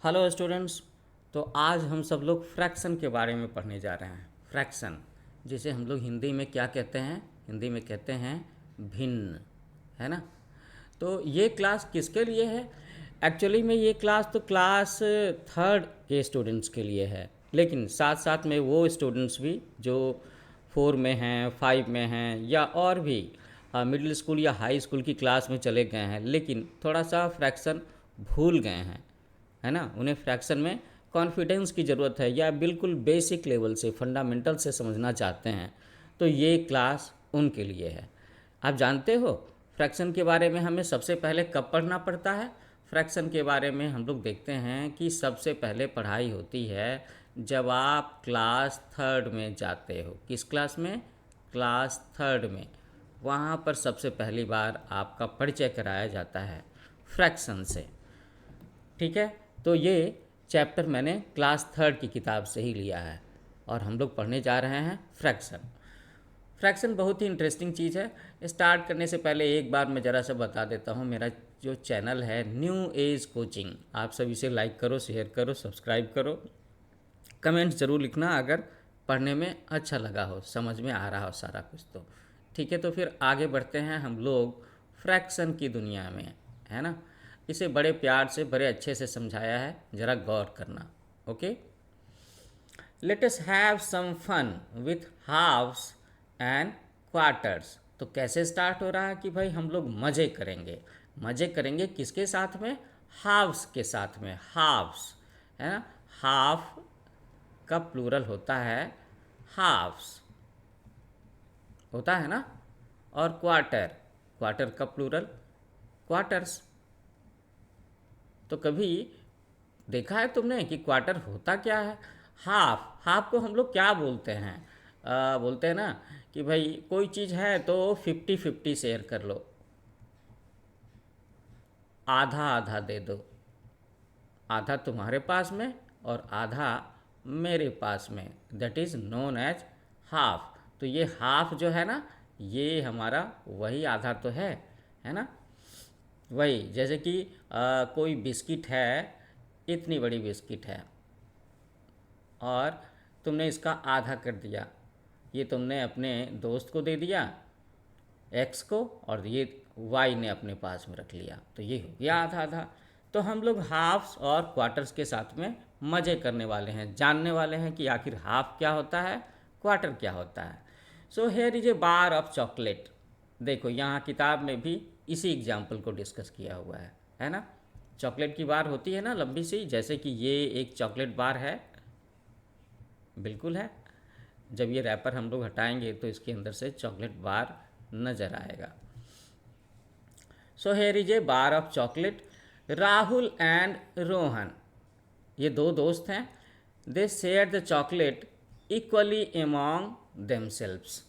Hello students. तो आज हम सब लोग फ्रैक्शन के बारे में पढ़ने जा रहे हैं। फ्रैक्शन जिसे हम लोग हिंदी में क्या कहते हैं? हिंदी में कहते हैं भिन्न, है ना। तो ये क्लास किसके लिए है? एक्चुअली में ये क्लास तो क्लास थर्ड के स्टूडेंट्स के लिए है, लेकिन साथ साथ में वो स्टूडेंट्स भी जो फोर में हैं, फाइव में हैं, या और भी मिडिल स्कूल या हाई स्कूल की क्लास में चले गए हैं, लेकिन थोड़ा सा फ्रैक्शन भूल गए हैं, है ना। उन्हें फ्रैक्शन में कॉन्फिडेंस की ज़रूरत है, या बिल्कुल बेसिक लेवल से, फंडामेंटल से समझना चाहते हैं, तो ये क्लास उनके लिए है। आप जानते हो फ्रैक्शन के बारे में हमें सबसे पहले कब पढ़ना पड़ता है? फ्रैक्शन के बारे में हम लोग देखते हैं कि सबसे पहले पढ़ाई होती है जब आप क्लास थर्ड में जाते हो। किस क्लास में? क्लास थर्ड में। वहाँ पर सबसे पहली बार आपका परिचय कराया जाता है फ्रैक्शन से। ठीक है, तो ये चैप्टर मैंने क्लास थर्ड की किताब से ही लिया है और हम लोग पढ़ने जा रहे हैं फ्रैक्शन। फ्रैक्शन बहुत ही इंटरेस्टिंग चीज़ है। स्टार्ट करने से पहले एक बार मैं ज़रा सा बता देता हूँ, मेरा जो चैनल है न्यू एज कोचिंग, आप सब इसे लाइक करो, शेयर करो, सब्सक्राइब करो, कमेंट्स ज़रूर लिखना अगर पढ़ने में अच्छा लगा हो, समझ में आ रहा हो सारा कुछ तो। ठीक है, तो फिर आगे बढ़ते हैं हम लोग फ्रैक्शन की दुनिया में, है ना। इसे बड़े प्यार से, बड़े अच्छे से समझाया है, ज़रा गौर करना। Okay, let us have some fun with halves and quarters. तो कैसे स्टार्ट हो रहा है कि भाई हम लोग मज़े करेंगे। मज़े करेंगे किसके साथ में? हाफ्स के साथ में। हाफ्स, है ना। हाफ का प्लूरल होता है हाफ्स, होता है ना। और क्वार्टर, क्वार्टर का प्लूरल क्वार्टर्स। तो कभी देखा है तुमने कि क्वार्टर होता क्या है? हाफ, हाफ को हम लोग क्या बोलते हैं? बोलते हैं ना कि भाई कोई चीज़ है तो 50-50 शेयर कर लो, आधा आधा दे दो, आधा तुम्हारे पास में और आधा मेरे पास में, that is known as half. तो ये हाफ जो है ना, ये हमारा वही आधा तो है ना। वही जैसे कि कोई बिस्किट है, इतनी बड़ी बिस्किट है और तुमने इसका आधा कर दिया, ये तुमने अपने दोस्त को दे दिया एक्स को, और ये वाई ने अपने पास में रख लिया, तो ये हो गया आधा आधा। तो हम लोग हाफ्स और क्वार्टर्स के साथ में मज़े करने वाले हैं, जानने वाले हैं कि आखिर हाफ क्या होता है, क्वार्टर क्या होता है। सो here is a bar of chocolate. देखो यहाँ किताब में भी इसी एग्जाम्पल को डिस्कस किया हुआ है ना। चॉकलेट की बार होती है ना लंबी सी, जैसे कि ये एक चॉकलेट बार है, बिल्कुल है। जब ये रैपर हम लोग हटाएंगे तो इसके अंदर से चॉकलेट बार नज़र आएगा। So here is a bar of chocolate. Rahul and Rohan, ये दो दोस्त हैं। They share the chocolate equally among themselves.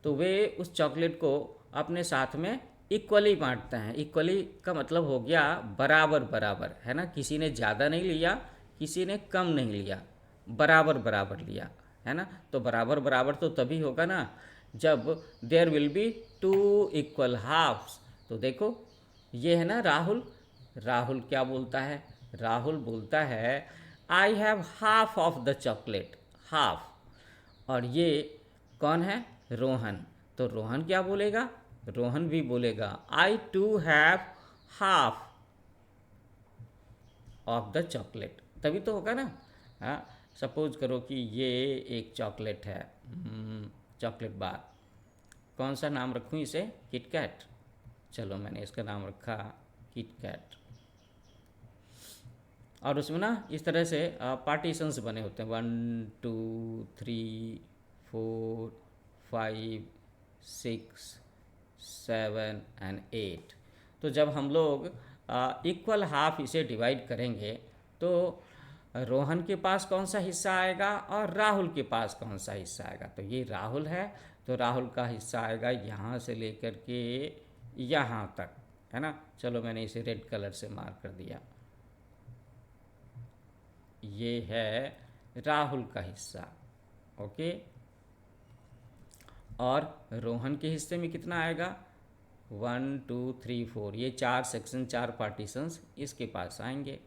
तो वे उस चॉकलेट को अपने साथ में इक्वली बांटते हैं। इक्वली का मतलब हो गया बराबर बराबर, है ना। किसी ने ज़्यादा नहीं लिया, किसी ने कम नहीं लिया, बराबर बराबर लिया, है ना। तो बराबर बराबर तो तभी होगा ना जब there will be two equal halves. तो देखो ये है ना राहुल, राहुल क्या बोलता है? राहुल बोलता है I have half of the chocolate, half. और ये कौन है? रोहन। तो रोहन क्या बोलेगा? रोहन भी बोलेगा I too have half of the chocolate, तभी तो होगा ना। हाँ, सपोज करो कि ये एक चॉकलेट है, चॉकलेट बार। कौन सा नाम रखूँ इसे? किटकैट। चलो मैंने इसका नाम रखा किटकैट। और उसमें ना इस तरह से पार्टीशंस बने होते हैं, 1 2 3 4 5 6 7 एंड 8। तो जब हम लोग इक्वल हाफ इसे डिवाइड करेंगे तो रोहन के पास कौन सा हिस्सा आएगा और राहुल के पास कौन सा हिस्सा आएगा? तो ये राहुल है, तो राहुल का हिस्सा आएगा यहाँ से लेकर के यहाँ तक, है ना। चलो मैंने इसे रेड कलर से मार्क कर दिया, ये है राहुल का हिस्सा। ओके, और रोहन के हिस्से में कितना आएगा? 1 2 3 4, ये चार सेक्शन, चार पार्टीशंस इसके पास आएंगे।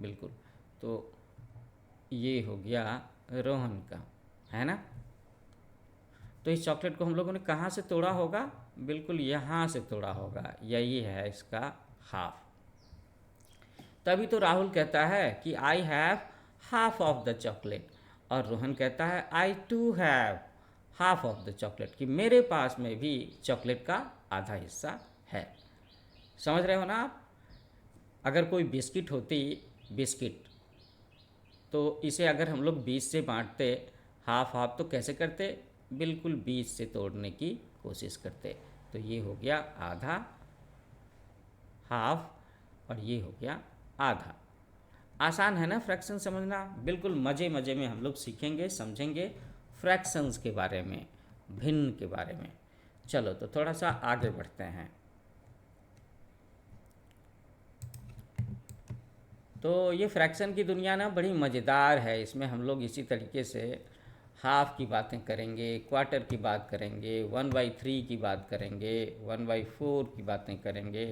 बिल्कुल। तो ये हो गया रोहन का, है ना। तो इस चॉकलेट को हम लोगों ने कहाँ से तोड़ा होगा? बिल्कुल यहाँ से तोड़ा होगा, यही है इसका हाफ। तभी तो राहुल कहता है कि I have half of the chocolate, और रोहन कहता है I too have half of the chocolate, कि मेरे पास में भी चॉकलेट का आधा हिस्सा है। समझ रहे हो ना आप? अगर कोई बिस्किट होती, बिस्किट, तो इसे अगर हम लोग 20 से बांटते, हाफ हाफ, तो कैसे करते? बिल्कुल 20 से तोड़ने की कोशिश करते। तो ये हो गया आधा, हाफ, और ये हो गया आधा। आसान है ना फ्रैक्शन समझना? बिल्कुल मज़े मज़े में हम लोग सीखेंगे, समझेंगे फ्रैक्शंस के बारे में, भिन्न के बारे में। चलो तो थोड़ा सा आगे बढ़ते हैं। तो ये फ्रैक्शन की दुनिया ना बड़ी मज़ेदार है। इसमें हम लोग इसी तरीके से हाफ की बातें करेंगे, क्वार्टर की बात करेंगे, 1/3 की बात करेंगे, 1/4 की बातें करेंगे,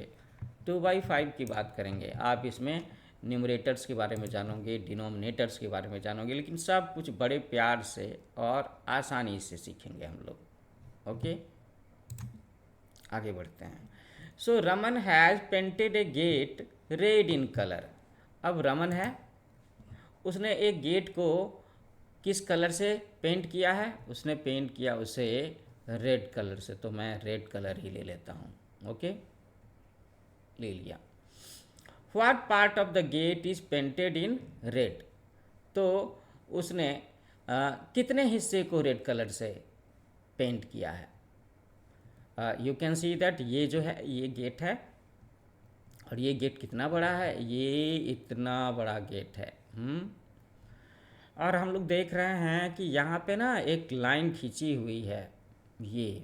2/5 की बात करेंगे। आप इसमें न्यूमरेटर्स के बारे में जानोगे, डिनोमिनेटर्स के बारे में जानोगे, लेकिन सब कुछ बड़े प्यार से और आसानी से सीखेंगे हम लोग। ओके, आगे बढ़ते हैं। So Raman has painted a gate red in colour. अब रमन है, उसने एक गेट को किस कलर से पेंट किया है? उसने पेंट किया उसे रेड कलर से। तो मैं रेड कलर ही ले लेता हूँ। ओके, ले लिया। What part of the gate is painted in red? तो उसने कितने हिस्से को रेड कलर से पेंट किया है? यू कैन सी दैट ये जो है ये गेट है, और ये गेट कितना बड़ा है? ये इतना बड़ा गेट है। और हम लोग देख रहे हैं कि यहाँ पे ना एक लाइन खींची हुई है, ये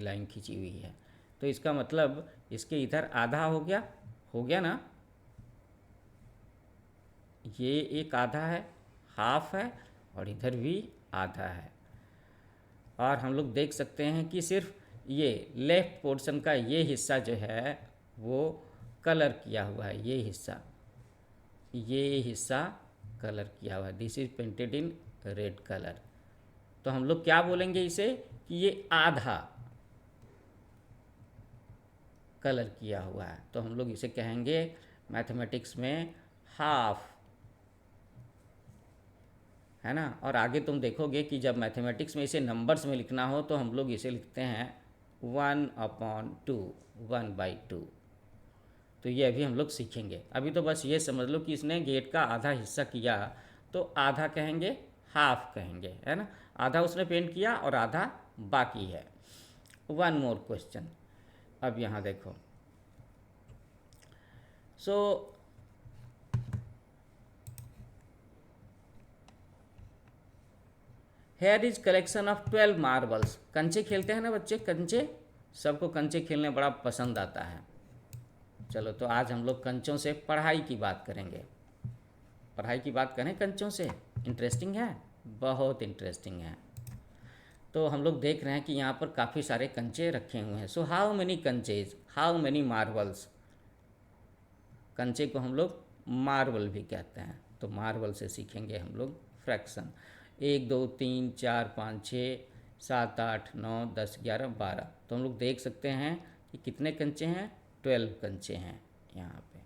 लाइन खींची हुई है। तो इसका मतलब इसके इधर आधा हो गया ना, ये एक आधा है, हाफ है, और इधर भी आधा है। और हम लोग देख सकते हैं कि सिर्फ ये लेफ्ट पोर्शन का ये हिस्सा जो है वो कलर किया हुआ है। ये हिस्सा कलर किया हुआ है। This is painted in red colour. तो हम लोग क्या बोलेंगे इसे? कि ये आधा कलर किया हुआ है। तो हम लोग इसे कहेंगे मैथमेटिक्स में हाफ, है ना। और आगे तुम देखोगे कि जब मैथमेटिक्स में इसे नंबर्स में लिखना हो तो हम लोग इसे लिखते हैं 1/2, 1/2। तो ये अभी हम लोग सीखेंगे। अभी तो बस ये समझ लो कि इसने गेट का आधा हिस्सा किया, तो आधा कहेंगे, हाफ कहेंगे, है ना। आधा उसने पेंट किया और आधा बाकी है। वन मोर क्वेश्चन, अब यहाँ देखो। सो here is collection of 12 marbles. कंचे खेलते हैं ना बच्चे, कंचे, सबको कंचे खेलने बड़ा पसंद आता है। चलो तो आज हम लोग कंचों से पढ़ाई की बात करेंगे। पढ़ाई की बात करें कंचों से, इंटरेस्टिंग है, बहुत इंटरेस्टिंग है। तो हम लोग देख रहे हैं कि यहाँ पर काफ़ी सारे कंचे रखे हुए हैं। सो हाउ मेनी कंचेज, हाउ मेनी मार्बल्स। कंचे को हम लोग मार्बल भी कहते हैं। तो मार्बल से सीखेंगे हम लोग फ्रैक्शन। 1 2 3 4 5 6 7 8 9 10 11 12। तो हम लोग देख सकते हैं कि कितने कंचे हैं? 12 कंचे हैं यहाँ पे।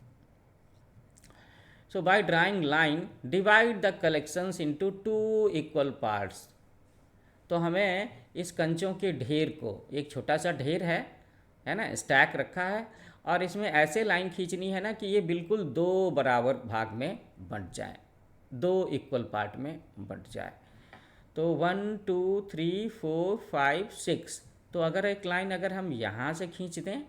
So by drawing line divide the collections into 2 equal parts. तो हमें इस कंचों के ढेर को, एक छोटा सा ढेर है ना, स्टैक रखा है, और इसमें ऐसे लाइन खींचनी है ना कि ये बिल्कुल 2 बराबर भाग में बंट जाए, 2 इक्वल पार्ट में बंट जाए। तो 1 2 3 4 5 6। तो अगर एक लाइन अगर हम यहाँ से खींच दें,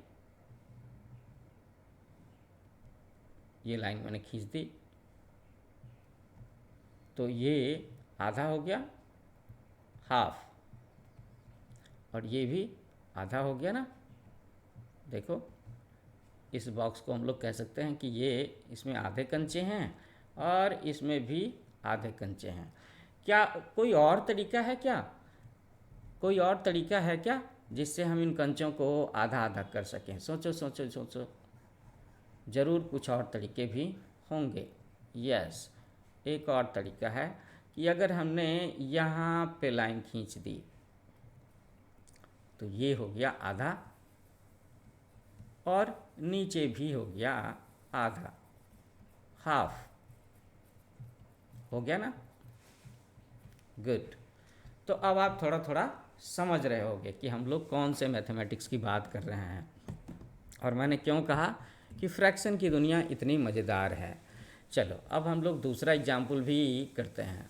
ये लाइन मैंने खींच दी, तो ये आधा हो गया, हाफ, और ये भी आधा हो गया ना। देखो, इस बॉक्स को हम लोग कह सकते हैं कि ये, इसमें आधे कंचे हैं और इसमें भी आधे कंचे हैं। क्या कोई और तरीका है क्या? कोई और तरीका है क्या जिससे हम इन कंचों को आधा आधा कर सकें? सोचो सोचो सोचो। ज़रूर कुछ और तरीके भी होंगे। यस, एक और तरीका है कि अगर हमने यहाँ पे लाइन खींच दी तो ये हो गया आधा, और नीचे भी हो गया आधा, हाफ हो गया ना। गुड। तो अब आप थोड़ा थोड़ा समझ रहे होंगे कि हम लोग कौन से मैथमेटिक्स की बात कर रहे हैं, और मैंने क्यों कहा कि फ्रैक्शन की दुनिया इतनी मज़ेदार है। चलो अब हम लोग दूसरा एग्जाम्पल भी करते हैं,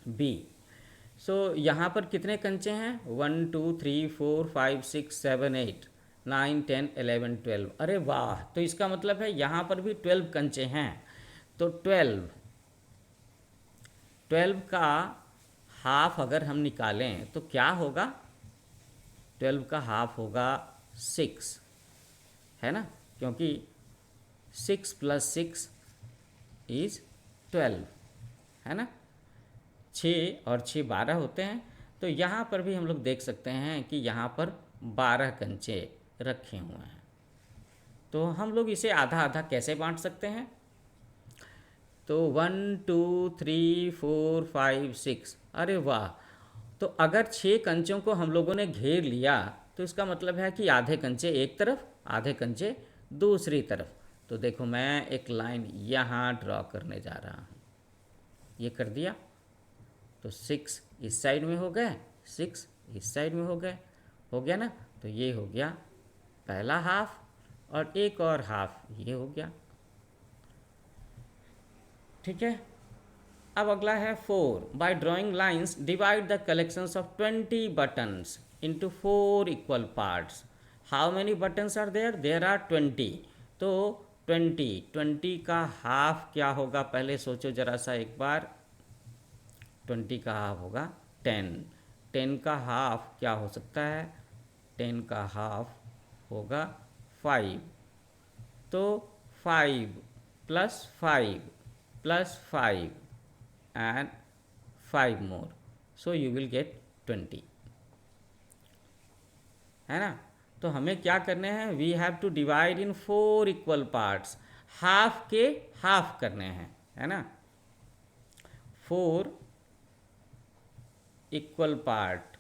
बी। सो यहाँ पर कितने कंचे हैं? 1 2 3 4 5 6 7 8 9 10 11 12। अरे वाह! तो इसका मतलब है यहाँ पर भी 12 कंचे हैं। तो 12 का हाफ अगर हम निकालें तो क्या होगा? 12 का हाफ होगा 6, है ना, क्योंकि 6 + 6 इज़ 12, है ना। 6 और 6 12 होते हैं। तो यहाँ पर भी हम लोग देख सकते हैं कि यहाँ पर 12 कंचे रखे हुए हैं। तो हम लोग इसे आधा आधा कैसे बांट सकते हैं? तो 1 2 3 4 5 6, अरे वाह! तो अगर 6 कंचों को हम लोगों ने घेर लिया तो इसका मतलब है कि आधे कंचे एक तरफ, आधे कंचे दूसरी तरफ। तो देखो मैं एक लाइन यहाँ ड्रॉ करने जा रहा हूँ, ये कर दिया। तो 6 इस साइड में हो गए, 6 इस साइड में हो गया ना। तो ये हो गया पहला हाफ, और एक और हाफ ये हो गया। ठीक है। अब अगला है 4। By drawing lines divide the collections of 20 buttons into 4 equal parts. How many buttons are there? There are 20। तो 20 का हाफ क्या होगा? पहले सोचो जरा सा एक बार। 20 का हाफ होगा 10। 10 का हाफ क्या हो सकता है? 10 का हाफ होगा 5। तो 5 + 5 + 5 and 5 more, so you will get 20, है ना। तो हमें क्या करने हैं? We have to divide in 4 equal parts. Half के हाफ करने हैं, है ना। 4 इक्वल पार्ट,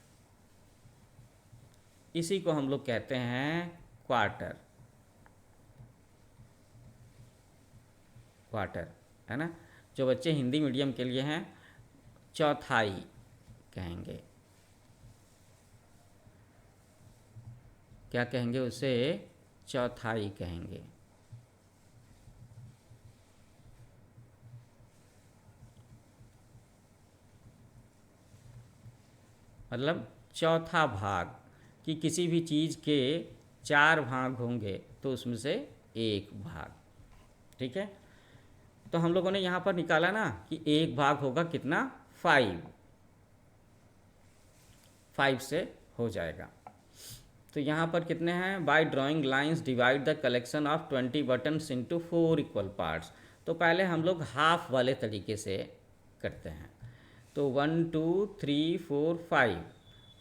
इसी को हम लोग कहते हैं क्वार्टर, क्वार्टर, है ना। जो बच्चे हिंदी मीडियम के लिए हैं, चौथाई कहेंगे। क्या कहेंगे उसे? चौथाई कहेंगे। मतलब चौथा भाग, कि किसी भी चीज़ के 4 भाग होंगे तो उसमें से एक भाग। ठीक है। तो हम लोगों ने यहाँ पर निकाला ना कि एक भाग होगा कितना? 5 से हो जाएगा। तो यहाँ पर कितने हैं? By drawing lines divide the collection of 20 buttons into 4 equal parts. तो पहले हम लोग हाफ वाले तरीके से करते हैं। तो 1 2 3 4 5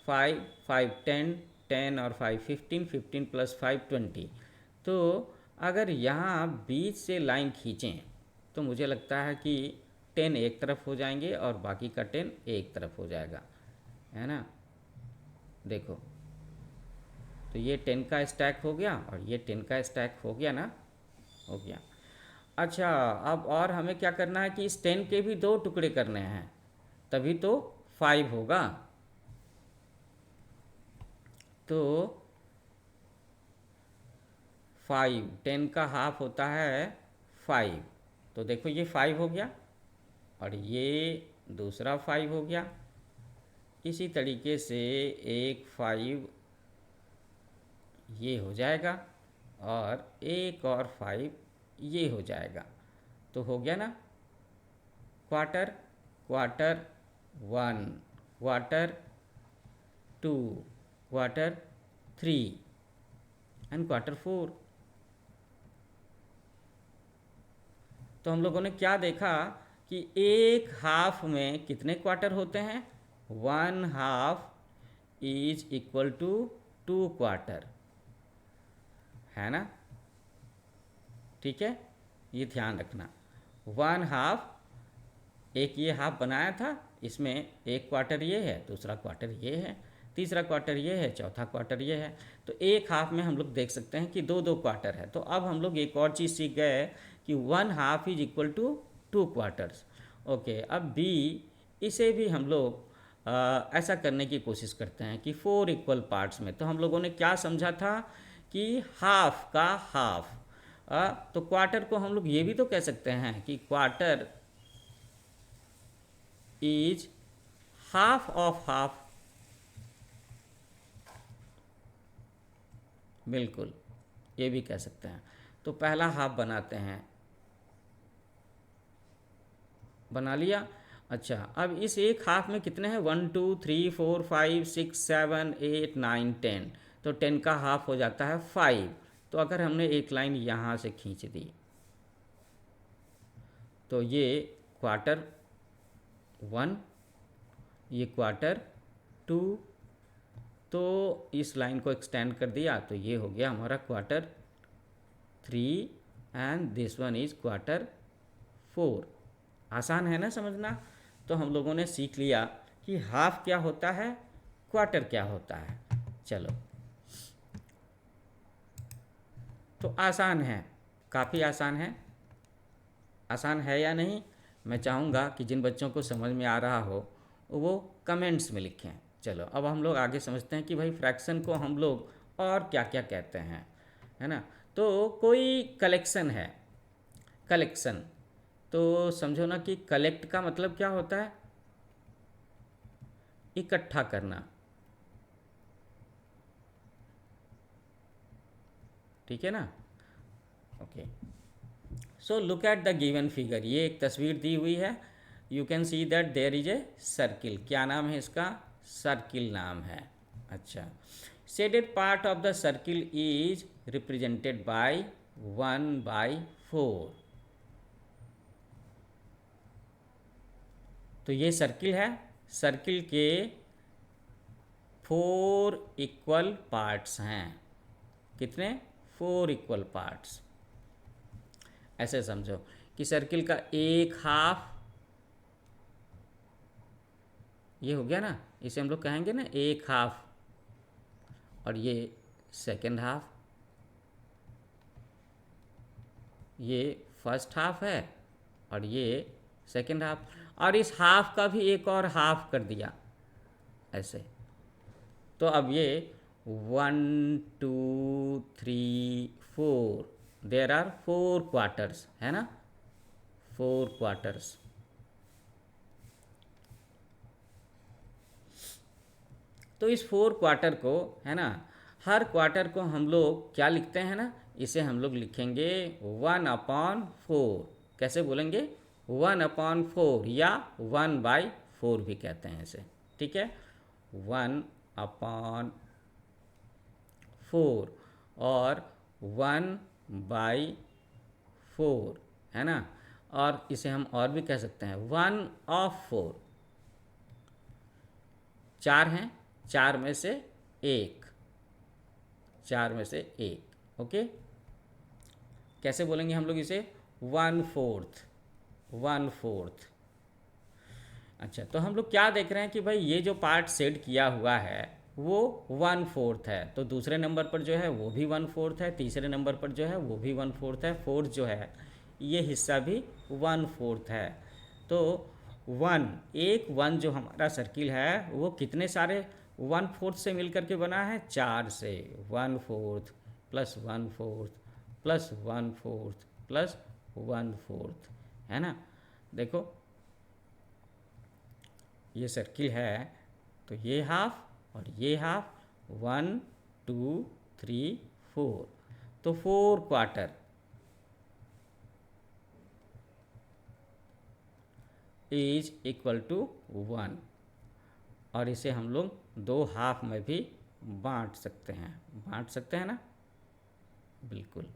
5 5 10 10 और 5 15 15 + 5 20। तो अगर यहाँ बीच से लाइन खींचें तो मुझे लगता है कि 10 एक तरफ हो जाएंगे और बाकी का 10 एक तरफ हो जाएगा, है ना। देखो, तो ये 10 का स्टैक हो गया और ये 10 का स्टैक हो गया ना, हो गया। अच्छा, अब और हमें क्या करना है कि इस 10 के भी 2 टुकड़े करने हैं, तभी तो 5 होगा। तो 5, 10 का हाफ होता है 5। तो देखो ये 5 हो गया और ये दूसरा 5 हो गया। इसी तरीके से एक 5 ये हो जाएगा और एक और 5 ये हो जाएगा। तो हो गया ना quarter, quarter 1, quarter 2, quarter 3 and quarter 4। तो हम लोगों ने क्या देखा कि एक हाफ में कितने क्वार्टर होते हैं? 1 half is equal to 2 quarter, है ना। ठीक है, ये ध्यान रखना। 1/2, एक ये हाफ बनाया था, इसमें एक क्वार्टर ये है, दूसरा क्वार्टर ये है, तीसरा क्वार्टर ये है, चौथा क्वार्टर ये है। तो एक हाफ में हम लोग देख सकते हैं कि दो दो क्वार्टर है। तो अब हम लोग एक और चीज़ सीख गए कि 1/2 is equal to 2 quarters. Okay, अब बी, इसे भी हम लोग ऐसा करने की कोशिश करते हैं कि 4 इक्वल पार्ट्स में। तो हम लोगों ने क्या समझा था कि हाफ का हाफ, तो क्वार्टर को हम लोग ये भी तो कह सकते हैं कि quarter is half of half. बिल्कुल, ये भी कह सकते हैं। तो पहला हाफ बनाते हैं, बना लिया। अच्छा, अब इस एक हाफ में कितने हैं, 1 2 3 4 5 6 7 8 9 10। तो 10 का हाफ हो जाता है 5। तो अगर हमने एक लाइन यहाँ से खींच दी तो ये क्वार्टर 1, ये क्वार्टर 2, तो इस लाइन को एक्सटेंड कर दिया तो ये हो गया हमारा quarter 3 and this one is quarter 4। आसान है ना समझना। तो हम लोगों ने सीख लिया कि हाफ क्या होता है, क्वार्टर क्या होता है। चलो, तो आसान है, काफ़ी आसान है। आसान है या नहीं, मैं चाहूँगा कि जिन बच्चों को समझ में आ रहा हो वो कमेंट्स में लिखें। चलो, अब हम लोग आगे समझते हैं कि भाई फ्रैक्शन को हम लोग और क्या क्या कहते हैं, है ना। तो कोई कलेक्शन है, कलेक्शन, तो समझो ना कि कलेक्ट का मतलब क्या होता है, इकट्ठा करना। ठीक है ना। Okay, so look at the given figure. ये एक तस्वीर दी हुई है, you can see that there is a circle. क्या नाम है इसका, सर्किल नाम है। अच्छा, shaded part of the circle is represented by 1/4। तो ये सर्किल है, सर्किल के 4 इक्वल पार्ट्स हैं। कितने, 4 इक्वल पार्ट्स। ऐसे समझो कि सर्किल का एक हाफ, ये हो गया ना, इसे हम लोग कहेंगे ना एक हाफ, और ये सेकेंड हाफ, ये फर्स्ट हाफ है और ये सेकेंड हाफ, और इस हाफ का भी एक और हाफ कर दिया ऐसे। तो अब ये 1 2 3 4, देर आर 4 क्वार्टर्स, है ना, 4 क्वार्टर्स। तो इस 4 क्वार्टर को, है ना, हर क्वार्टर को हम लोग क्या लिखते हैं ना, इसे हम लोग लिखेंगे 1/4। कैसे बोलेंगे, 1/4 या 1/4 भी कहते हैं इसे। ठीक है, 1/4 और 1/4, है ना। और इसे हम और भी कह सकते हैं 1/4। 4 हैं, 4 में से एक, 4 में से एक। ओके, कैसे बोलेंगे हम लोग इसे, 1/4, 1/4। अच्छा, तो हम लोग क्या देख रहे हैं कि भाई ये जो पार्ट सेट किया हुआ है वो 1/4 है। तो दूसरे नंबर पर जो है वो भी 1/4 है, तीसरे नंबर पर जो है वो भी 1/4 है, फोर्थ जो है ये हिस्सा भी 1/4 है। तो 1, एक 1 जो हमारा सर्किल है वो कितने सारे 1/4 से मिलकर के बना है, 4 से। 1/4 प्लस 1/4 प्लस 1/4 प्लस 1/4, है ना। देखो ये सर्किल है, तो ये हाफ और ये हाफ, 1 2 3 4, तो 4 क्वार्टर इज इक्वल टू 1। और इसे हम लोग 2 हाफ में भी बांट सकते हैं, बांट सकते हैं ना, बिल्कुल।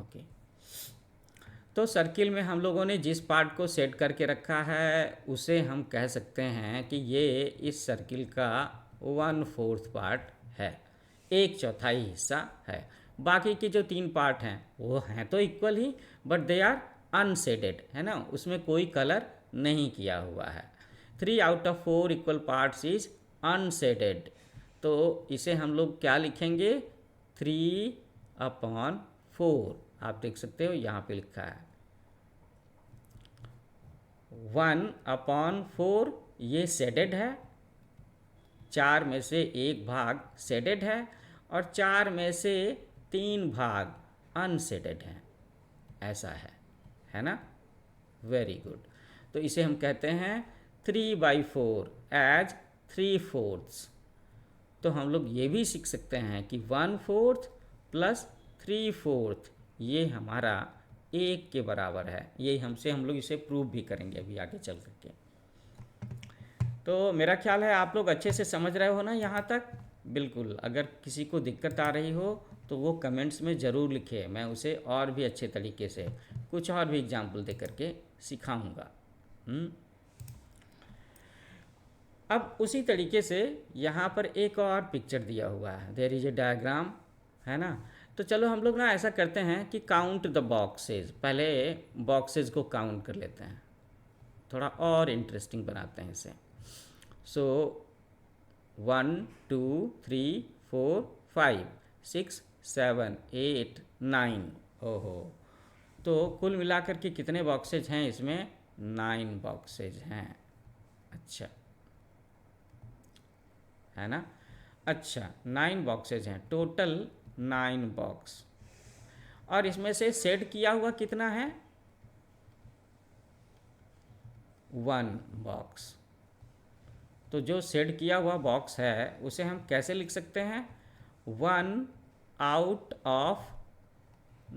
ओके, तो सर्किल में हम लोगों ने जिस पार्ट को सेट करके रखा है उसे हम कह सकते हैं कि ये इस सर्किल का 1/4 पार्ट है, 1/4 हिस्सा है। बाकी के जो 3 पार्ट हैं वो हैं तो इक्वल ही, बट दे आर अनशेडेड, है ना, उसमें कोई कलर नहीं किया हुआ है। 3 out of 4 equal parts is unshielded, तो इसे हम लोग क्या लिखेंगे, 3/4। आप देख सकते हो यहाँ पे लिखा है 1/4, ये शेडेड है, 4 में से 1 भाग शेडेड है और 4 में से 3 भाग अनशेडेड है, ऐसा है ना। Very good. तो इसे हम कहते हैं 3/4 एज 3/4। तो हम लोग ये भी सीख सकते हैं कि 1/4 प्लस 3/4 ये हमारा 1 के बराबर है। ये हम लोग इसे प्रूव भी करेंगे अभी आगे चल करके। तो मेरा ख्याल है आप लोग अच्छे से समझ रहे हो ना यहाँ तक। बिल्कुल, अगर किसी को दिक्कत आ रही हो तो वो कमेंट्स में ज़रूर लिखे, मैं उसे और भी अच्छे तरीके से कुछ और भी एग्जाम्पल दे करके सिखाऊंगा। अब उसी तरीके से यहाँ पर एक और पिक्चर दिया हुआ है, देयर इज ए डायग्राम, है ना। तो चलो हम लोग ना ऐसा करते हैं कि काउंट द बॉक्सेस, पहले बॉक्सेस को काउंट कर लेते हैं, थोड़ा और इंटरेस्टिंग बनाते हैं इसे। सो 1 2 3 4 5 6 7 8 9, ओहो, तो कुल मिलाकर के कितने बॉक्सेज हैं इसमें, 9 बॉक्सेज हैं। अच्छा, है ना। अच्छा, 9 बॉक्सेज हैं, टोटल 9 बॉक्स, और इसमें से शेड किया हुआ कितना है, 1 बॉक्स। तो जो शेड किया हुआ बॉक्स है उसे हम कैसे लिख सकते हैं, 1 आउट ऑफ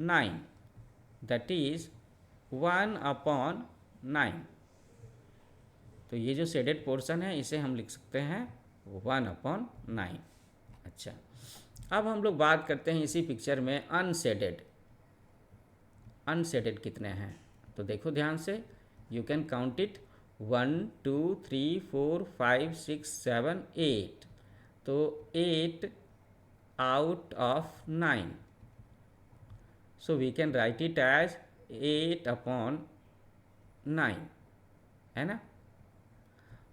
9, दैट इज 1/9। तो ये जो शेडेड पोर्शन है इसे हम लिख सकते हैं 1/9। अच्छा, अब हम लोग बात करते हैं इसी पिक्चर में अनशेडेड। अनशेडेड कितने हैं, तो देखो ध्यान से, यू कैन काउंट इट, 1 2 3 4 5 6 7 8, तो 8 out of 9, so we can write it as 8/9, है ना।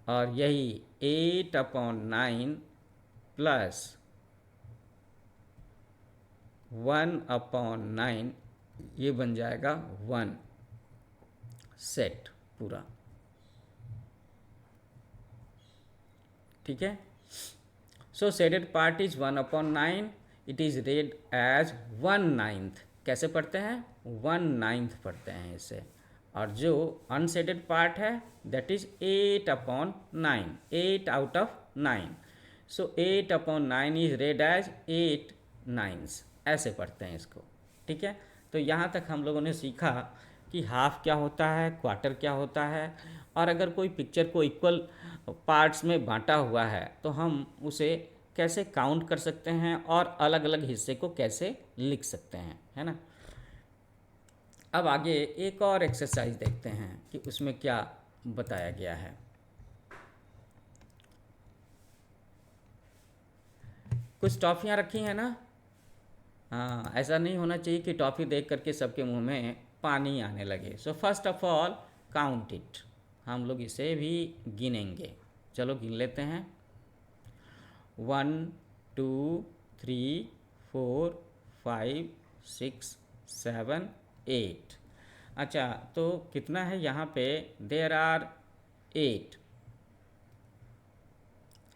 और यही 8/9 प्लस 1/9, ये बन जाएगा 1 सेट पूरा, ठीक है। So shaded part is 1/9, it is read as 1/9। कैसे पढ़ते हैं, 1/9 पढ़ते हैं इसे। और जो अनशेडेड पार्ट है that is 8/9, 8 out of 9, so 8/9 is read as 8 9s, ऐसे पढ़ते हैं इसको, ठीक है। तो यहाँ तक हम लोगों ने सीखा कि हाफ क्या होता है, क्वार्टर क्या होता है, और अगर कोई पिक्चर को इक्वल पार्ट्स में बांटा हुआ है तो हम उसे कैसे काउंट कर सकते हैं और अलग अलग हिस्से को कैसे लिख सकते हैं, है ना। अब आगे एक और एक्सरसाइज देखते हैं कि उसमें क्या बताया गया है। कुछ टॉफ़ियाँ रखी हैं ना, हाँ, ऐसा नहीं होना चाहिए कि टॉफ़ी देख करके सबके मुंह में पानी आने लगे। So first of all count it, हम लोग इसे भी गिनेंगे। चलो गिन लेते हैं, 1 2 3 4 5 6 7 8। अच्छा, तो कितना है यहाँ पे, देयर आर 8,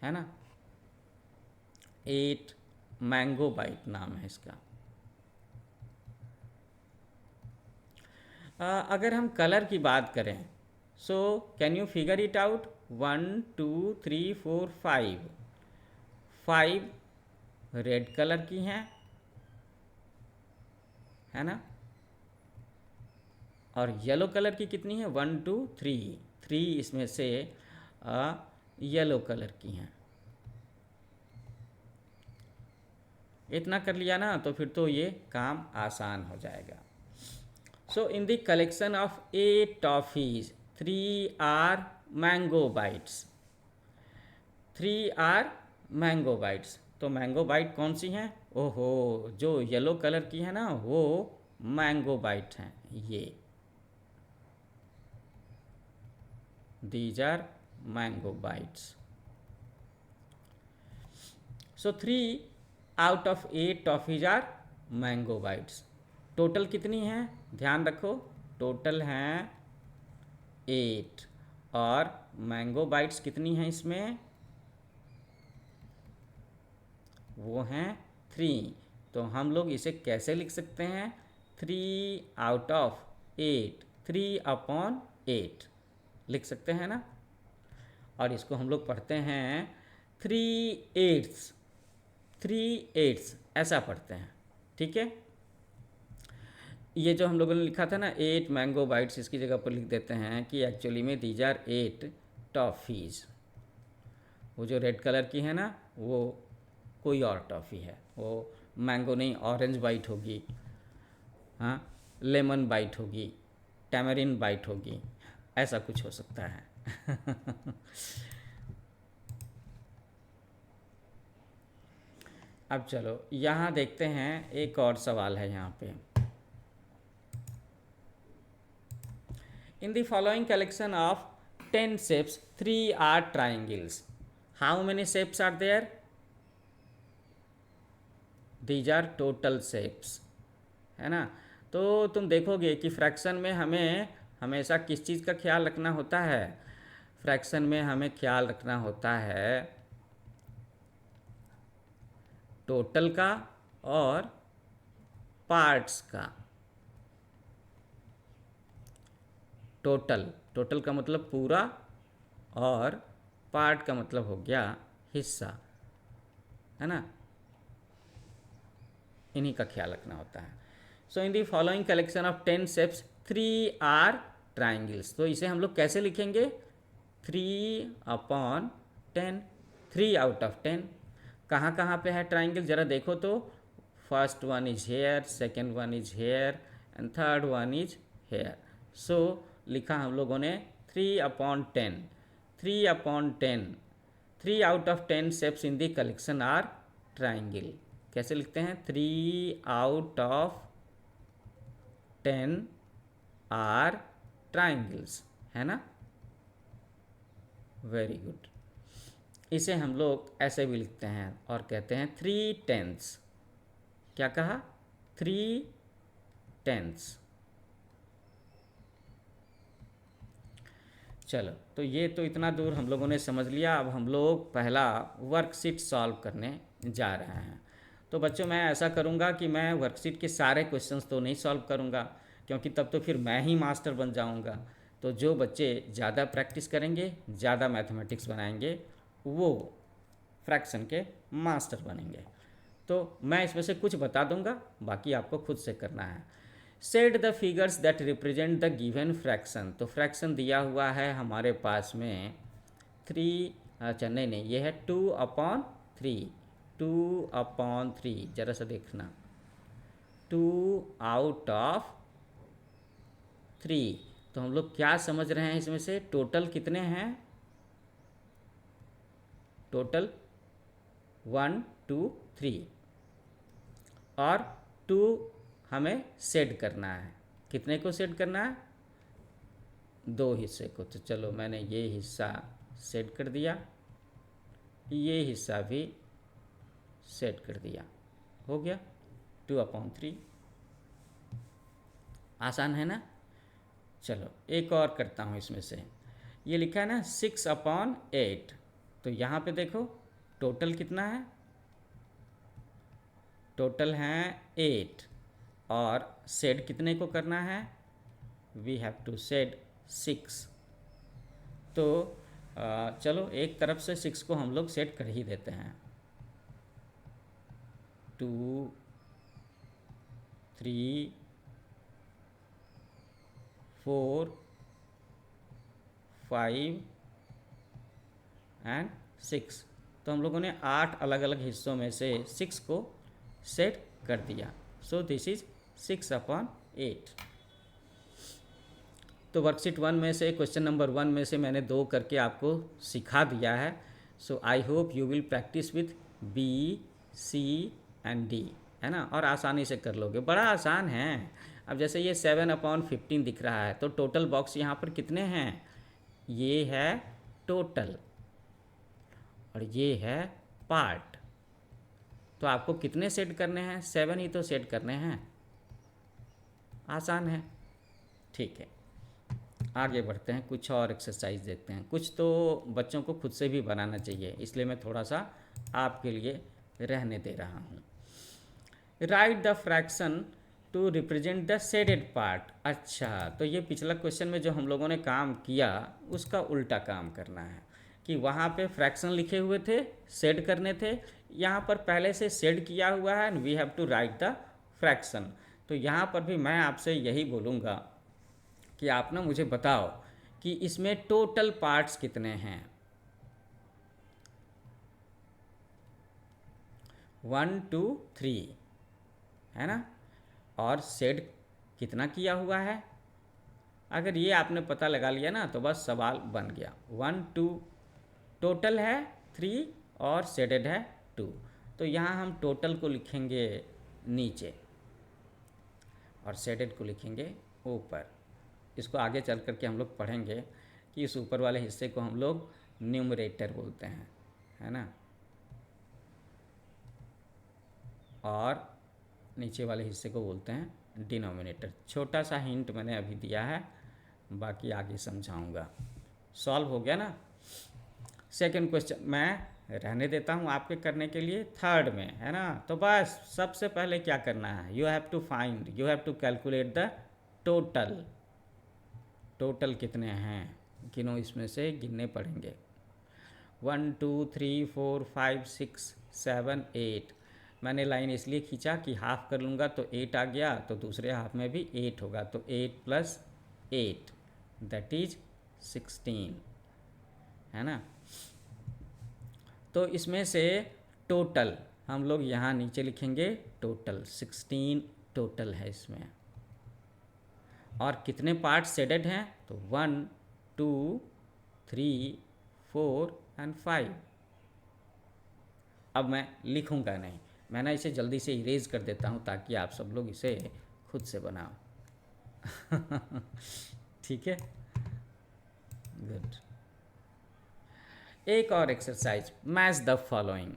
है ना। 8 मैंगो बाइट नाम है इसका। अगर हम कलर की बात करें, so can you figure it out, 1 2 3 4 5 red colour की हैं, है ना। और येलो कलर की कितनी है, 1 2 3 इसमें से येलो कलर की हैं। इतना कर लिया ना तो फिर तो ये काम आसान हो जाएगा। So in the collection of 8 toffees 3 are mango bites, 3 are mango bites. तो मैंगो बाइट कौन सी हैं, ओहो, जो येलो कलर की है ना वो मैंगो बाइट हैं ये, these are mango bites. So 3 out of 8 toffees are mango bites. Total कितनी हैं, ध्यान रखो, टोटल हैं 8 और मैंगो बाइट्स कितनी हैं इसमें, वो हैं 3। तो हम लोग इसे कैसे लिख सकते हैं, 3 out of 8, 3/8 लिख सकते हैं ना। और इसको हम लोग पढ़ते हैं 3/8, 3/8 ऐसा पढ़ते हैं, ठीक है। ये जो हम लोगों ने लिखा था ना 8 मैंगो बाइट्स, इसकी जगह पर लिख देते हैं कि एक्चुअली में दीज आर 8 टॉफ़ीज़। वो जो रेड कलर की है ना वो कोई और टॉफ़ी है, वो मैंगो नहीं, ऑरेंज बाइट होगी, हाँ, लेमन बाइट होगी, टैमरिन बाइट होगी, ऐसा कुछ हो सकता है। अब चलो यहाँ देखते हैं, एक और सवाल है यहाँ पे। In the following collection of 10 shapes 3 are triangles, how many shapes are there, these are total shapes, है ना। तो तुम देखोगे कि फ्रैक्शन में हमें हमेशा किस चीज़ का ख्याल रखना होता है, फ्रैक्शन में हमें ख्याल रखना होता है टोटल का और पार्ट्स का। टोटल का मतलब पूरा और पार्ट का मतलब हो गया हिस्सा, है ना, इन्हीं का ख्याल रखना होता है। So in the following collection of 10 shapes 3 are triangles, तो इसे हम लोग कैसे लिखेंगे, 3/10, 3 out of 10। कहाँ कहाँ पे है ट्राइंगल जरा देखो तो, first one is here, second one is here and third one is here. So लिखा हम लोगों ने 3/10, 3/10, 3 out of 10 shapes in the collection are triangle. कैसे लिखते हैं, 3 out of 10 आर ट्राइंगल्स, है ना, वेरी गुड। इसे हम लोग ऐसे भी लिखते हैं और कहते हैं 3/10। क्या कहा, 3/10। चलो, तो ये तो इतना दूर हम लोगों ने समझ लिया। अब हम लोग पहला वर्कशीट सॉल्व करने जा रहे हैं। तो बच्चों मैं ऐसा करूँगा कि मैं वर्कशीट के सारे क्वेश्चंस तो नहीं सॉल्व करूँगा, क्योंकि तब तो फिर मैं ही मास्टर बन जाऊँगा। तो जो बच्चे ज़्यादा प्रैक्टिस करेंगे, ज़्यादा मैथमेटिक्स बनाएंगे, वो फ्रैक्शन के मास्टर बनेंगे। तो मैं इसमें से कुछ बता दूंगा, बाकी आपको खुद से करना है। Set the figures that represent the given fraction, तो फ्रैक्शन दिया हुआ है हमारे पास में 3, अच्छा नहीं, ये है 2/3, 2/3, जरा सा देखना, 2/3। तो हम लोग क्या समझ रहे हैं इसमें से, टोटल कितने हैं, टोटल 1 2 3 और 2 हमें सेट करना है। कितने को सेट करना है, 2 हिस्से को। तो चलो मैंने ये हिस्सा सेट कर दिया, ये हिस्सा भी सेट कर दिया, हो गया 2/3। आसान है ना। चलो एक और करता हूँ इसमें से, ये लिखा है ना 6/8, तो यहाँ पे देखो टोटल कितना है, टोटल हैं 8 और सेट कितने को करना है, वी हैव टू सेट 6। तो चलो एक तरफ से 6 को हम लोग सेट कर ही देते हैं, 2 3 4 5 एंड 6। तो हम लोगों ने 8 अलग अलग हिस्सों में से 6 को सेट कर दिया। So this is 6/8। तो वर्कशीट 1 में से, क्वेश्चन नंबर 1 में से मैंने 2 करके आपको सिखा दिया है। So I hope you will practise with B, C and D, है ना, और आसानी से कर लोगे, बड़ा आसान है। अब जैसे ये 7/15 दिख रहा है, तो टोटल बॉक्स यहाँ पर कितने हैं, ये है टोटल और ये है पार्ट। तो आपको कितने सेट करने हैं, 7 ही तो सेट करने हैं, आसान है। ठीक है, आगे बढ़ते हैं, कुछ और एक्सरसाइज देखते हैं। कुछ तो बच्चों को खुद से भी बनाना चाहिए, इसलिए मैं थोड़ा सा आपके लिए रहने दे रहा हूँ। Write the fraction to represent the shaded part. अच्छा, तो ये पिछला क्वेश्चन में जो हम लोगों ने काम किया उसका उल्टा काम करना है, कि वहाँ पे फ्रैक्शन लिखे हुए थे, शेड करने थे, यहाँ पर पहले से शेड किया हुआ है and we have to write the fraction. तो यहाँ पर भी मैं आपसे यही बोलूँगा कि आप ना मुझे बताओ कि इसमें टोटल पार्ट्स कितने हैं। 1 2 3, है ना, और शेड कितना किया हुआ है। अगर ये आपने पता लगा लिया ना तो बस सवाल बन गया। 1 2 टोटल है 3 और शेडेड है 2। तो यहाँ हम टोटल को लिखेंगे नीचे और शेडेड को लिखेंगे ऊपर। इसको आगे चल कर के हम लोग पढ़ेंगे कि इस ऊपर वाले हिस्से को हम लोग न्यूमरेटर बोलते हैं, है ना, और नीचे वाले हिस्से को बोलते हैं डिनोमिनेटर। छोटा सा हिंट मैंने अभी दिया है, बाकी आगे समझाऊंगा। सॉल्व हो गया ना। सेकंड क्वेश्चन मैं रहने देता हूँ आपके करने के लिए, थर्ड में, है ना। तो बस सबसे पहले क्या करना है, you have to calculate the total. Total कितने हैं गिनो, इसमें से गिनने पड़ेंगे। 1 2 3 4 5 6 7 8। मैंने लाइन इसलिए खींचा कि हाफ कर लूँगा तो 8 आ गया, तो दूसरे हाफ में भी 8 होगा, तो 8 + 8 दैट इज 16, है ना। तो इसमें से टोटल हम लोग यहाँ नीचे लिखेंगे, टोटल 16 टोटल है इसमें। और कितने पार्ट शेडेड हैं, तो 1 2 3 4 एंड 5। अब मैं लिखूंगा नहीं, मैं ना इसे जल्दी से इरेज कर देता हूँ ताकि आप सब लोग इसे खुद से बनाओ। ठीक है, गुड। एक और एक्सरसाइज, मैच द फॉलोइंग।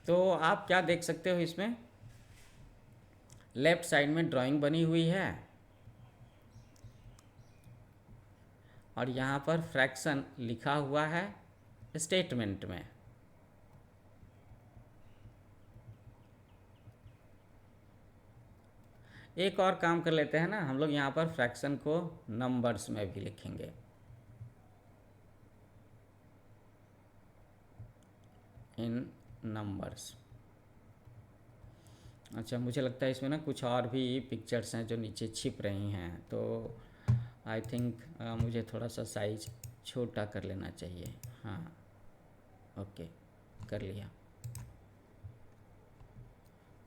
तो आप क्या देख सकते हो, इसमें लेफ्ट साइड में ड्राइंग बनी हुई है और यहाँ पर फ्रैक्शन लिखा हुआ है स्टेटमेंट में। एक और काम कर लेते हैं ना हम लोग, यहाँ पर फ्रैक्शन को नंबर्स में भी लिखेंगे। इन नंबर्स। अच्छा, मुझे लगता है इसमें ना कुछ और भी पिक्चर्स हैं जो नीचे छिप रही हैं, तो आई थिंक मुझे थोड़ा सा साइज छोटा कर लेना चाहिए। हाँ, ओके, कर लिया।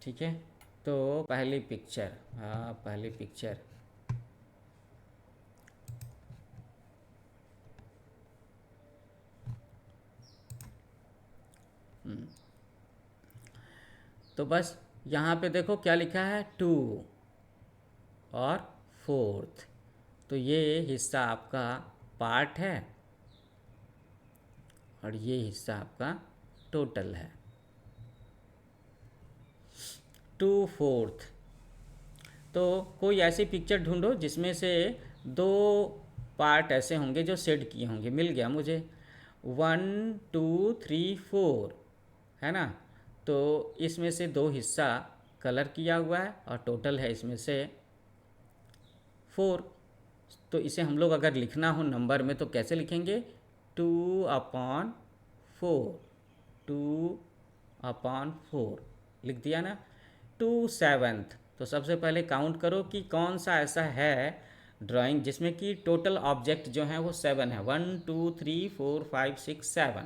ठीक है, तो पहली पिक्चर, हाँ पहली पिक्चर, तो बस यहाँ पे देखो क्या लिखा है, 2 और 4th। तो ये हिस्सा आपका पार्ट है और ये हिस्सा आपका टोटल है। 2 4th। तो कोई ऐसी पिक्चर ढूंढो जिसमें से 2 पार्ट ऐसे होंगे जो शेड किए होंगे। मिल गया मुझे, 1 2 3 4, है ना। तो इसमें से 2 हिस्सा कलर किया हुआ है और टोटल है इसमें से 4। तो इसे हम लोग अगर लिखना हो नंबर में तो कैसे लिखेंगे, 2/4, 2/4 लिख दिया ना। 2 7th। तो सबसे पहले काउंट करो कि कौन सा ऐसा है ड्राइंग जिसमें कि टोटल ऑब्जेक्ट जो है वो 7 है। 1 2 3 4 5 6 7,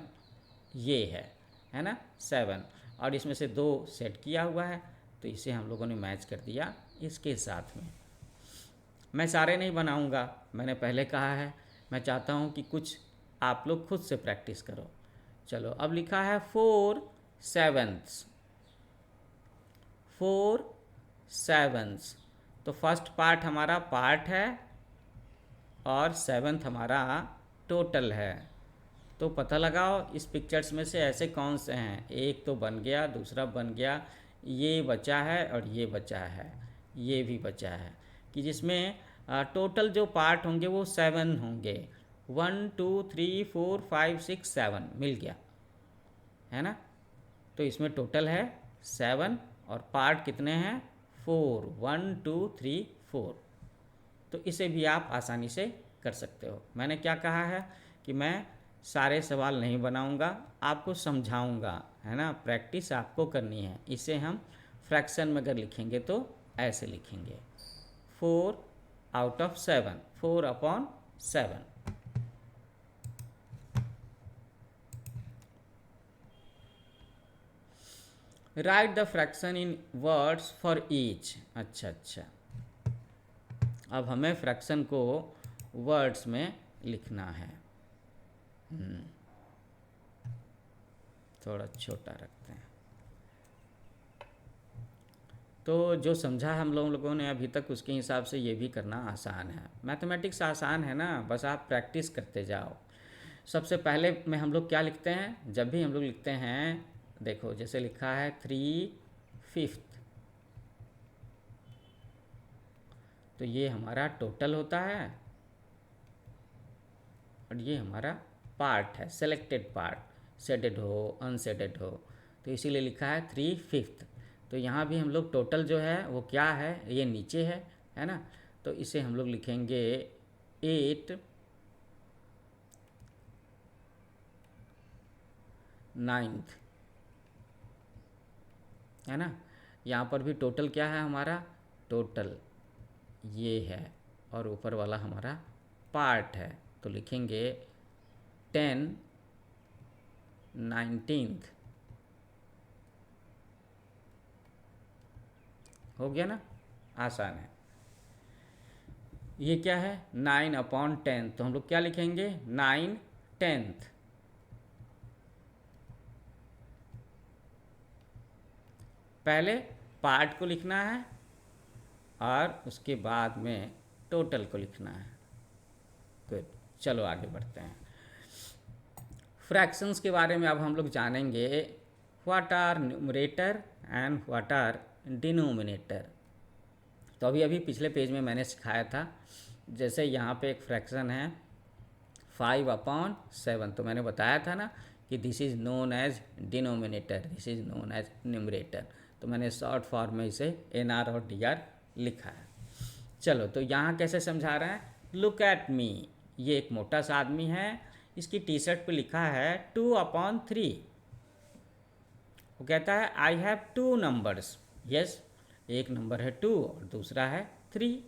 ये है ना 7, और इसमें से 2 सेट किया हुआ है, तो इसे हम लोगों ने मैच कर दिया इसके साथ में। मैं सारे नहीं बनाऊंगा, मैंने पहले कहा है, मैं चाहता हूं कि कुछ आप लोग खुद से प्रैक्टिस करो। चलो, अब लिखा है 4/7, 4/7। तो फर्स्ट पार्ट हमारा पार्ट है और 7th हमारा टोटल है। तो पता लगाओ इस पिक्चर्स में से ऐसे कौन से हैं। एक तो बन गया, दूसरा बन गया, ये बचा है और ये बचा है, ये भी बचा है, कि जिसमें टोटल जो पार्ट होंगे वो 7 होंगे। 1 2 3 4 5 6 7 मिल गया है ना। तो इसमें टोटल है 7 और पार्ट कितने हैं 4, 1 2 3 4। तो इसे भी आप आसानी से कर सकते हो। मैंने क्या कहा है कि मैं सारे सवाल नहीं बनाऊंगा, आपको समझाऊंगा, है ना। प्रैक्टिस आपको करनी है। इसे हम फ्रैक्शन में अगर लिखेंगे तो ऐसे लिखेंगे 4/7, 4/7। Right the fraction in words for each. अच्छा, अब हमें फ्रैक्शन को वर्ड्स में लिखना है। थोड़ा छोटा रखते हैं। तो जो समझा हम लोगों ने अभी तक, उसके हिसाब से ये भी करना आसान है। मैथमेटिक्स आसान है ना, बस आप प्रैक्टिस करते जाओ। सबसे पहले में हम लोग क्या लिखते हैं, जब भी हम लोग लिखते हैं, देखो जैसे लिखा है 3/5, तो ये हमारा टोटल होता है और ये हमारा पार्ट है, सेलेक्टेड पार्ट, शेडेड हो अनशेडेड हो, तो इसीलिए लिखा है 3/5। तो यहाँ भी हम लोग टोटल जो है वो क्या है, ये नीचे है ना। तो इसे हम लोग लिखेंगे 8/9, है ना। यहाँ पर भी टोटल क्या है हमारा, टोटल ये है और ऊपर वाला हमारा पार्ट है, तो लिखेंगे 10/19। हो गया ना, आसान है। ये क्या है 9/10, तो हम लोग क्या लिखेंगे 9/10। पहले पार्ट को लिखना है और उसके बाद में टोटल को लिखना है। गुड, चलो आगे बढ़ते हैं। फ्रैक्शंस के बारे में अब हम लोग जानेंगे। What are numerator and what are denominator. तो अभी पिछले पेज में मैंने सिखाया था, जैसे यहाँ पे एक फ्रैक्शन है 5/7, तो मैंने बताया था ना कि this is known as denominator, this is known as numerator. तो मैंने शॉर्ट फॉर्म में इसे NR और DR लिखा है। चलो, तो यहाँ कैसे समझा रहे हैं, लुक एट मी। ये एक मोटा सा आदमी है, इसकी टी शर्ट पे लिखा है 2/3। वो कहता है आई हैव 2 नंबर्स। यस, एक नंबर है 2 और दूसरा है 3।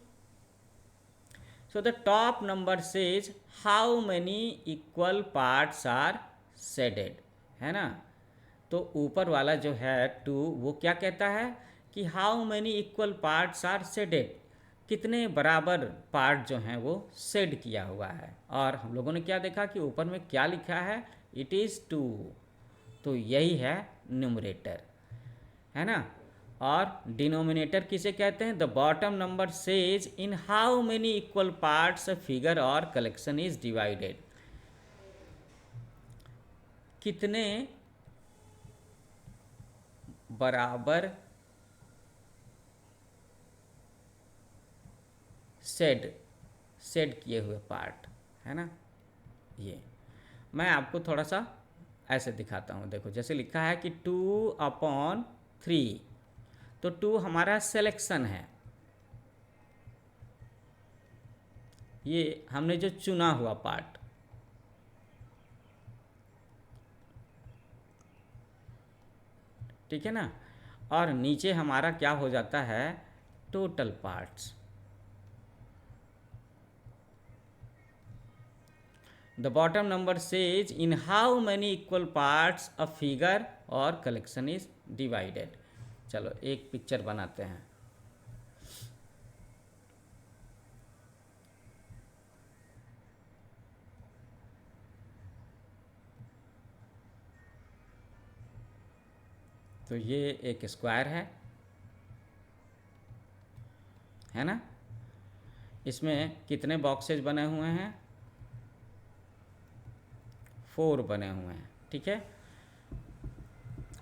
So the top number says how many equal parts are shaded, है ना। तो ऊपर वाला जो है 2, वो क्या कहता है कि how many equal parts are shaded, कितने बराबर पार्ट जो हैं वो शेड किया हुआ है। और हम लोगों ने क्या देखा कि ऊपर में क्या लिखा है, इट इज़ 2। तो यही है न्यूमरेटर, है ना। और डिनोमिनेटर किसे कहते हैं, the bottom number says in how many equal parts a figure और कलेक्शन इज डिवाइडेड, कितने बराबर शेड किए हुए पार्ट, है ना। ये मैं आपको थोड़ा सा ऐसे दिखाता हूँ। देखो जैसे लिखा है कि 2/3, तो 2 हमारा सिलेक्शन है, ये हमने जो चुना हुआ पार्ट, ठीक है ना। और नीचे हमारा क्या हो जाता है, total parts. The bottom number says in how many equal parts a figure और कलेक्शन इज डिवाइडेड। चलो एक पिक्चर बनाते हैं। तो ये एक स्क्वायर है ना। इसमें कितने बॉक्सेज बने हुए हैं? 4 बने हुए हैं, ठीक है।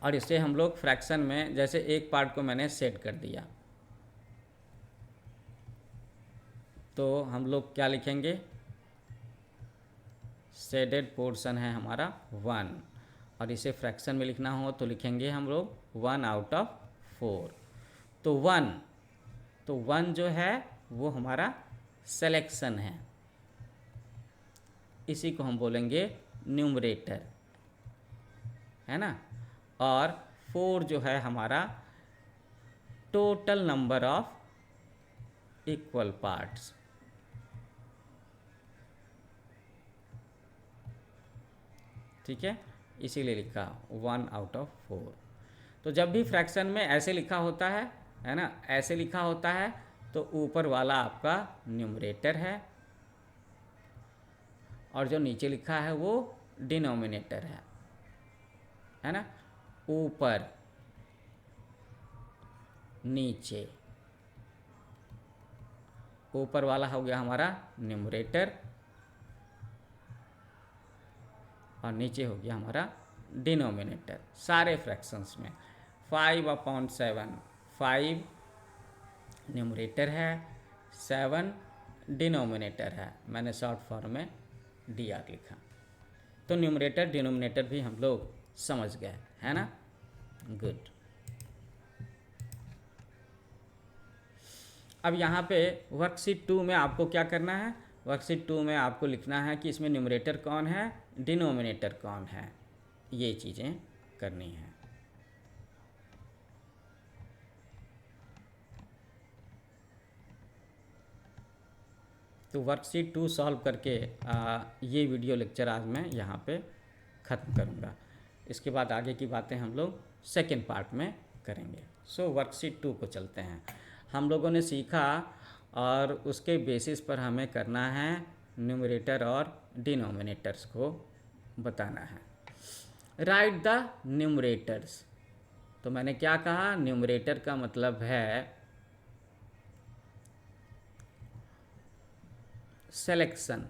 और इसे हम लोग फ्रैक्शन में, जैसे एक पार्ट को मैंने सेट कर दिया, तो हम लोग क्या लिखेंगे? शेडेड पोर्शन है हमारा 1, और इसे फ्रैक्शन में लिखना हो तो लिखेंगे हम लोग 1 आउट ऑफ 4। तो 1 जो है वो हमारा सिलेक्शन है, इसी को हम बोलेंगे न्यूमरेटर, है ना। और 4 जो है हमारा total number of equal parts. ठीक है, इसीलिए लिखा 1 आउट ऑफ 4। तो जब भी फ्रैक्शन में ऐसे लिखा होता है ना, ऐसे लिखा होता है, तो ऊपर वाला आपका न्यूमरेटर है और जो नीचे लिखा है वो डिनोमिनेटर है ना। ऊपर नीचे, ऊपर वाला हो गया हमारा न्यूमरेटर और नीचे हो गया हमारा डिनोमिनेटर। सारे फ्रैक्शंस में 5/7, 5 न्यूमरेटर है, 7 डिनोमिनेटर है। मैंने शॉर्ट फॉर्म में DR लिखा। तो न्यूमरेटर डिनोमिनेटर भी हम लोग समझ गए, है ना। गुड। अब यहाँ पे वर्कशीट 2 में आपको क्या करना है? वर्कशीट 2 में आपको लिखना है कि इसमें न्यूमरेटर कौन है, डिनोमिनेटर कौन है, ये चीज़ें करनी है। तो वर्कशीट 2 सॉल्व करके ये वीडियो लेक्चर आज मैं यहाँ पे ख़त्म करूँगा। इसके बाद आगे की बातें हम लोग सेकेंड पार्ट में करेंगे। सो वर्कशीट 2 को चलते हैं। हम लोगों ने सीखा और उसके बेसिस पर हमें करना है न्यूमरेटर और डिनोमिनेटर्स को बताना है। Right the numerators. तो मैंने क्या कहा? न्यूमरेटर का मतलब है सिलेक्शन,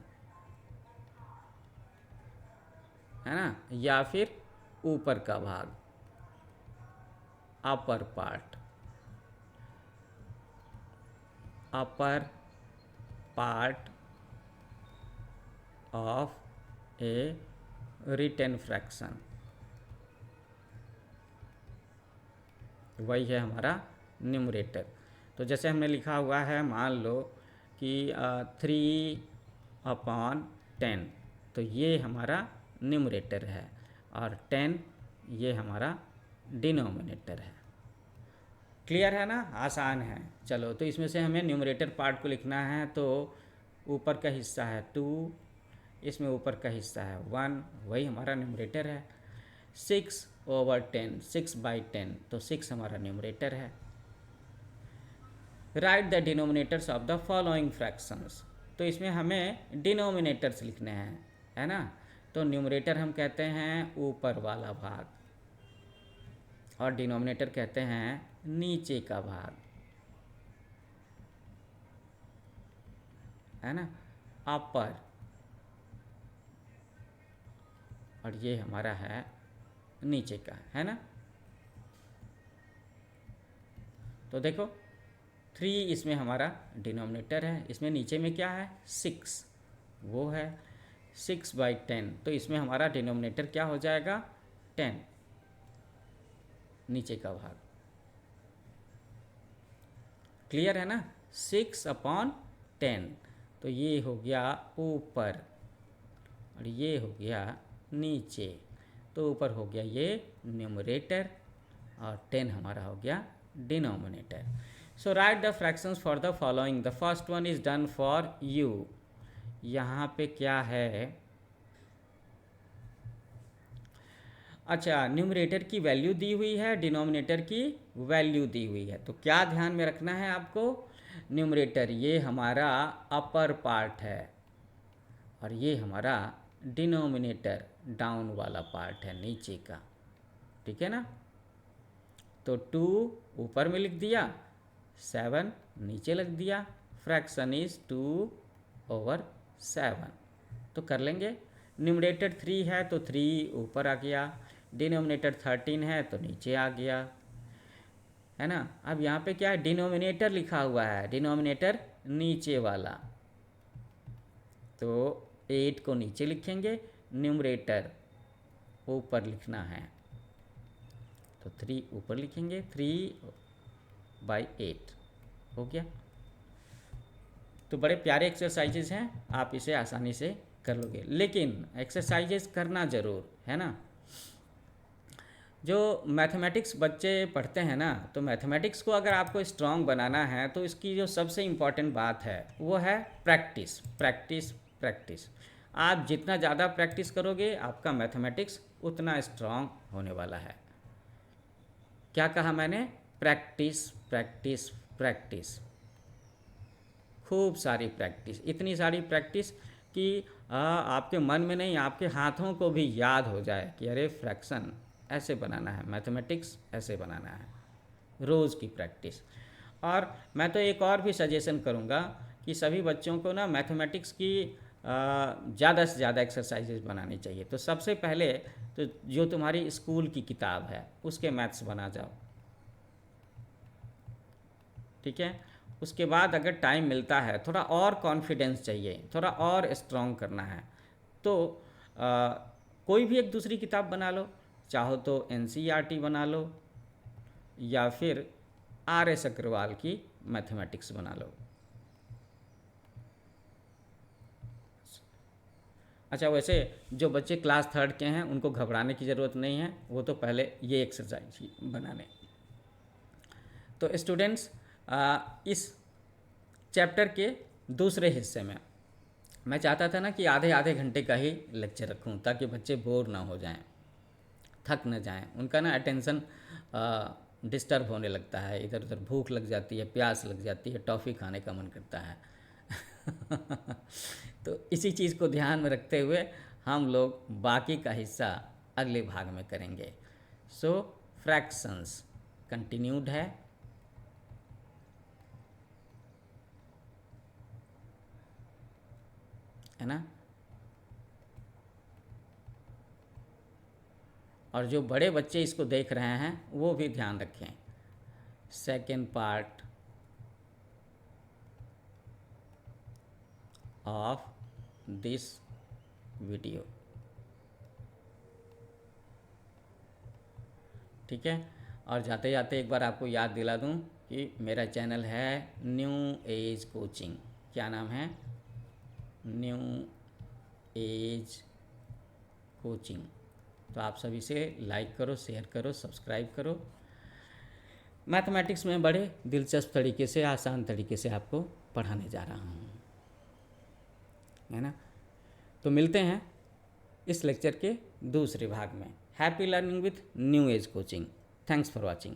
है ना, या फिर ऊपर का भाग, upper part, upper part of a written fraction, वही है हमारा न्यूमरेटर। तो जैसे हमने लिखा हुआ है, मान लो कि 3/10, तो ये हमारा न्यूमरेटर है और 10 ये हमारा डिनोमिनेटर है। क्लियर है ना, आसान है। चलो, तो इसमें से हमें न्यूमरेटर पार्ट को लिखना है। तो ऊपर का हिस्सा है 2, इसमें ऊपर का हिस्सा है 1, वही हमारा न्यूमरेटर है। 6/10, 6/10, तो 6 हमारा न्यूमरेटर है। Right the denominators of the following fractions. तो इसमें हमें डिनोमिनेटर्स लिखने हैं, है ना। तो न्यूमरेटर हम कहते हैं ऊपर वाला भाग और डिनोमिनेटर कहते हैं नीचे का भाग, है ना, अपर, और ये हमारा है नीचे का, है ना। तो देखो 3 इसमें हमारा डिनोमिनेटर है, इसमें नीचे में क्या है 6, वो है 6/10, तो इसमें हमारा डिनोमिनेटर क्या हो जाएगा 10, नीचे का भाग। क्लियर है ना, 6/10, तो ये हो गया ऊपर और ये हो गया नीचे। तो ऊपर हो गया ये न्यूमरेटर और 10 हमारा हो गया denominator. So right the fractions for the following. The first one is done for you. यहाँ पे क्या है? अच्छा, न्यूमरेटर की वैल्यू दी हुई है, डिनोमिनेटर की वैल्यू दी हुई है। तो क्या ध्यान में रखना है आपको? न्यूमरेटर ये हमारा अपर पार्ट है और ये हमारा डिनोमिनेटर डाउन वाला पार्ट है, नीचे का। ठीक है ना। तो 2 ऊपर में लिख दिया, 7 नीचे लिख दिया। Fraction is 2/7। तो कर लेंगे। न्यूमरेटर 3 है तो 3 ऊपर आ गया, डिनोमिनेटर 13 है तो नीचे आ गया, है ना। अब यहाँ पे क्या है, डिनोमिनेटर लिखा हुआ है, डिनोमिनेटर नीचे वाला, तो 8 को नीचे लिखेंगे, न्यूमरेटर ऊपर लिखना है, तो 3 ऊपर लिखेंगे, 3/8 हो गया। तो बड़े प्यारे एक्सरसाइजेज हैं, आप इसे आसानी से कर लोगे, लेकिन एक्सरसाइजेज करना ज़रूर, है ना। जो मैथमेटिक्स बच्चे पढ़ते हैं ना, तो मैथमेटिक्स को अगर आपको स्ट्रांग बनाना है तो इसकी जो सबसे इम्पॉर्टेंट बात है वो है प्रैक्टिस, प्रैक्टिस, प्रैक्टिस। आप जितना ज़्यादा प्रैक्टिस करोगे आपका मैथमेटिक्स उतना स्ट्रांग होने वाला है। क्या कहा मैंने, प्रैक्टिस, प्रैक्टिस, प्रैक्टिस, खूब सारी प्रैक्टिस, इतनी सारी प्रैक्टिस कि आपके मन में नहीं, आपके हाथों को भी याद हो जाए कि अरे फ्रैक्शन ऐसे बनाना है, मैथमेटिक्स ऐसे बनाना है, रोज़ की प्रैक्टिस। और मैं तो एक और भी सजेशन करूँगा कि सभी बच्चों को ना मैथमेटिक्स की ज़्यादा से ज़्यादा एक्सरसाइजेज बनानी चाहिए। तो सबसे पहले तो जो तुम्हारी स्कूल की किताब है उसके मैथ्स बना जाओ, ठीक है। उसके बाद अगर टाइम मिलता है, थोड़ा और कॉन्फिडेंस चाहिए, थोड़ा और स्ट्रॉन्ग करना है, तो कोई भी एक दूसरी किताब बना लो, चाहो तो NCERT बना लो या फिर RS अग्रवाल की मैथमेटिक्स बना लो। अच्छा, वैसे जो बच्चे क्लास 3 के हैं उनको घबराने की ज़रूरत नहीं है, वो तो पहले ये एक्सरसाइज ही बनाने। तो स्टूडेंट्स, इस चैप्टर के दूसरे हिस्से में मैं चाहता था ना कि आधे आधे घंटे का ही लेक्चर रखूं, ताकि बच्चे बोर ना हो जाएं, थक न जाएं। उनका ना अटेंशन डिस्टर्ब होने लगता है, इधर उधर भूख लग जाती है, प्यास लग जाती है, टॉफ़ी खाने का मन करता है। तो इसी चीज़ को ध्यान में रखते हुए हम लोग बाकी का हिस्सा अगले भाग में करेंगे। सो फ्रैक्शंस कंटिन्यूड है ना। और जो बड़े बच्चे इसको देख रहे हैं वो भी ध्यान रखें। Second part of this video, ठीक है। और जाते जाते एक बार आपको याद दिला दूं कि मेरा चैनल है न्यू एज कोचिंग। क्या नाम है, न्यू एज कोचिंग। तो आप सभी से लाइक करो, शेयर करो, सब्सक्राइब करो। मैथमेटिक्स में बड़े दिलचस्प तरीके से, आसान तरीके से आपको पढ़ाने जा रहा हूँ, है ना। तो मिलते हैं इस लेक्चर के दूसरे भाग में। Happy learning with new age coaching. Thanks for watching.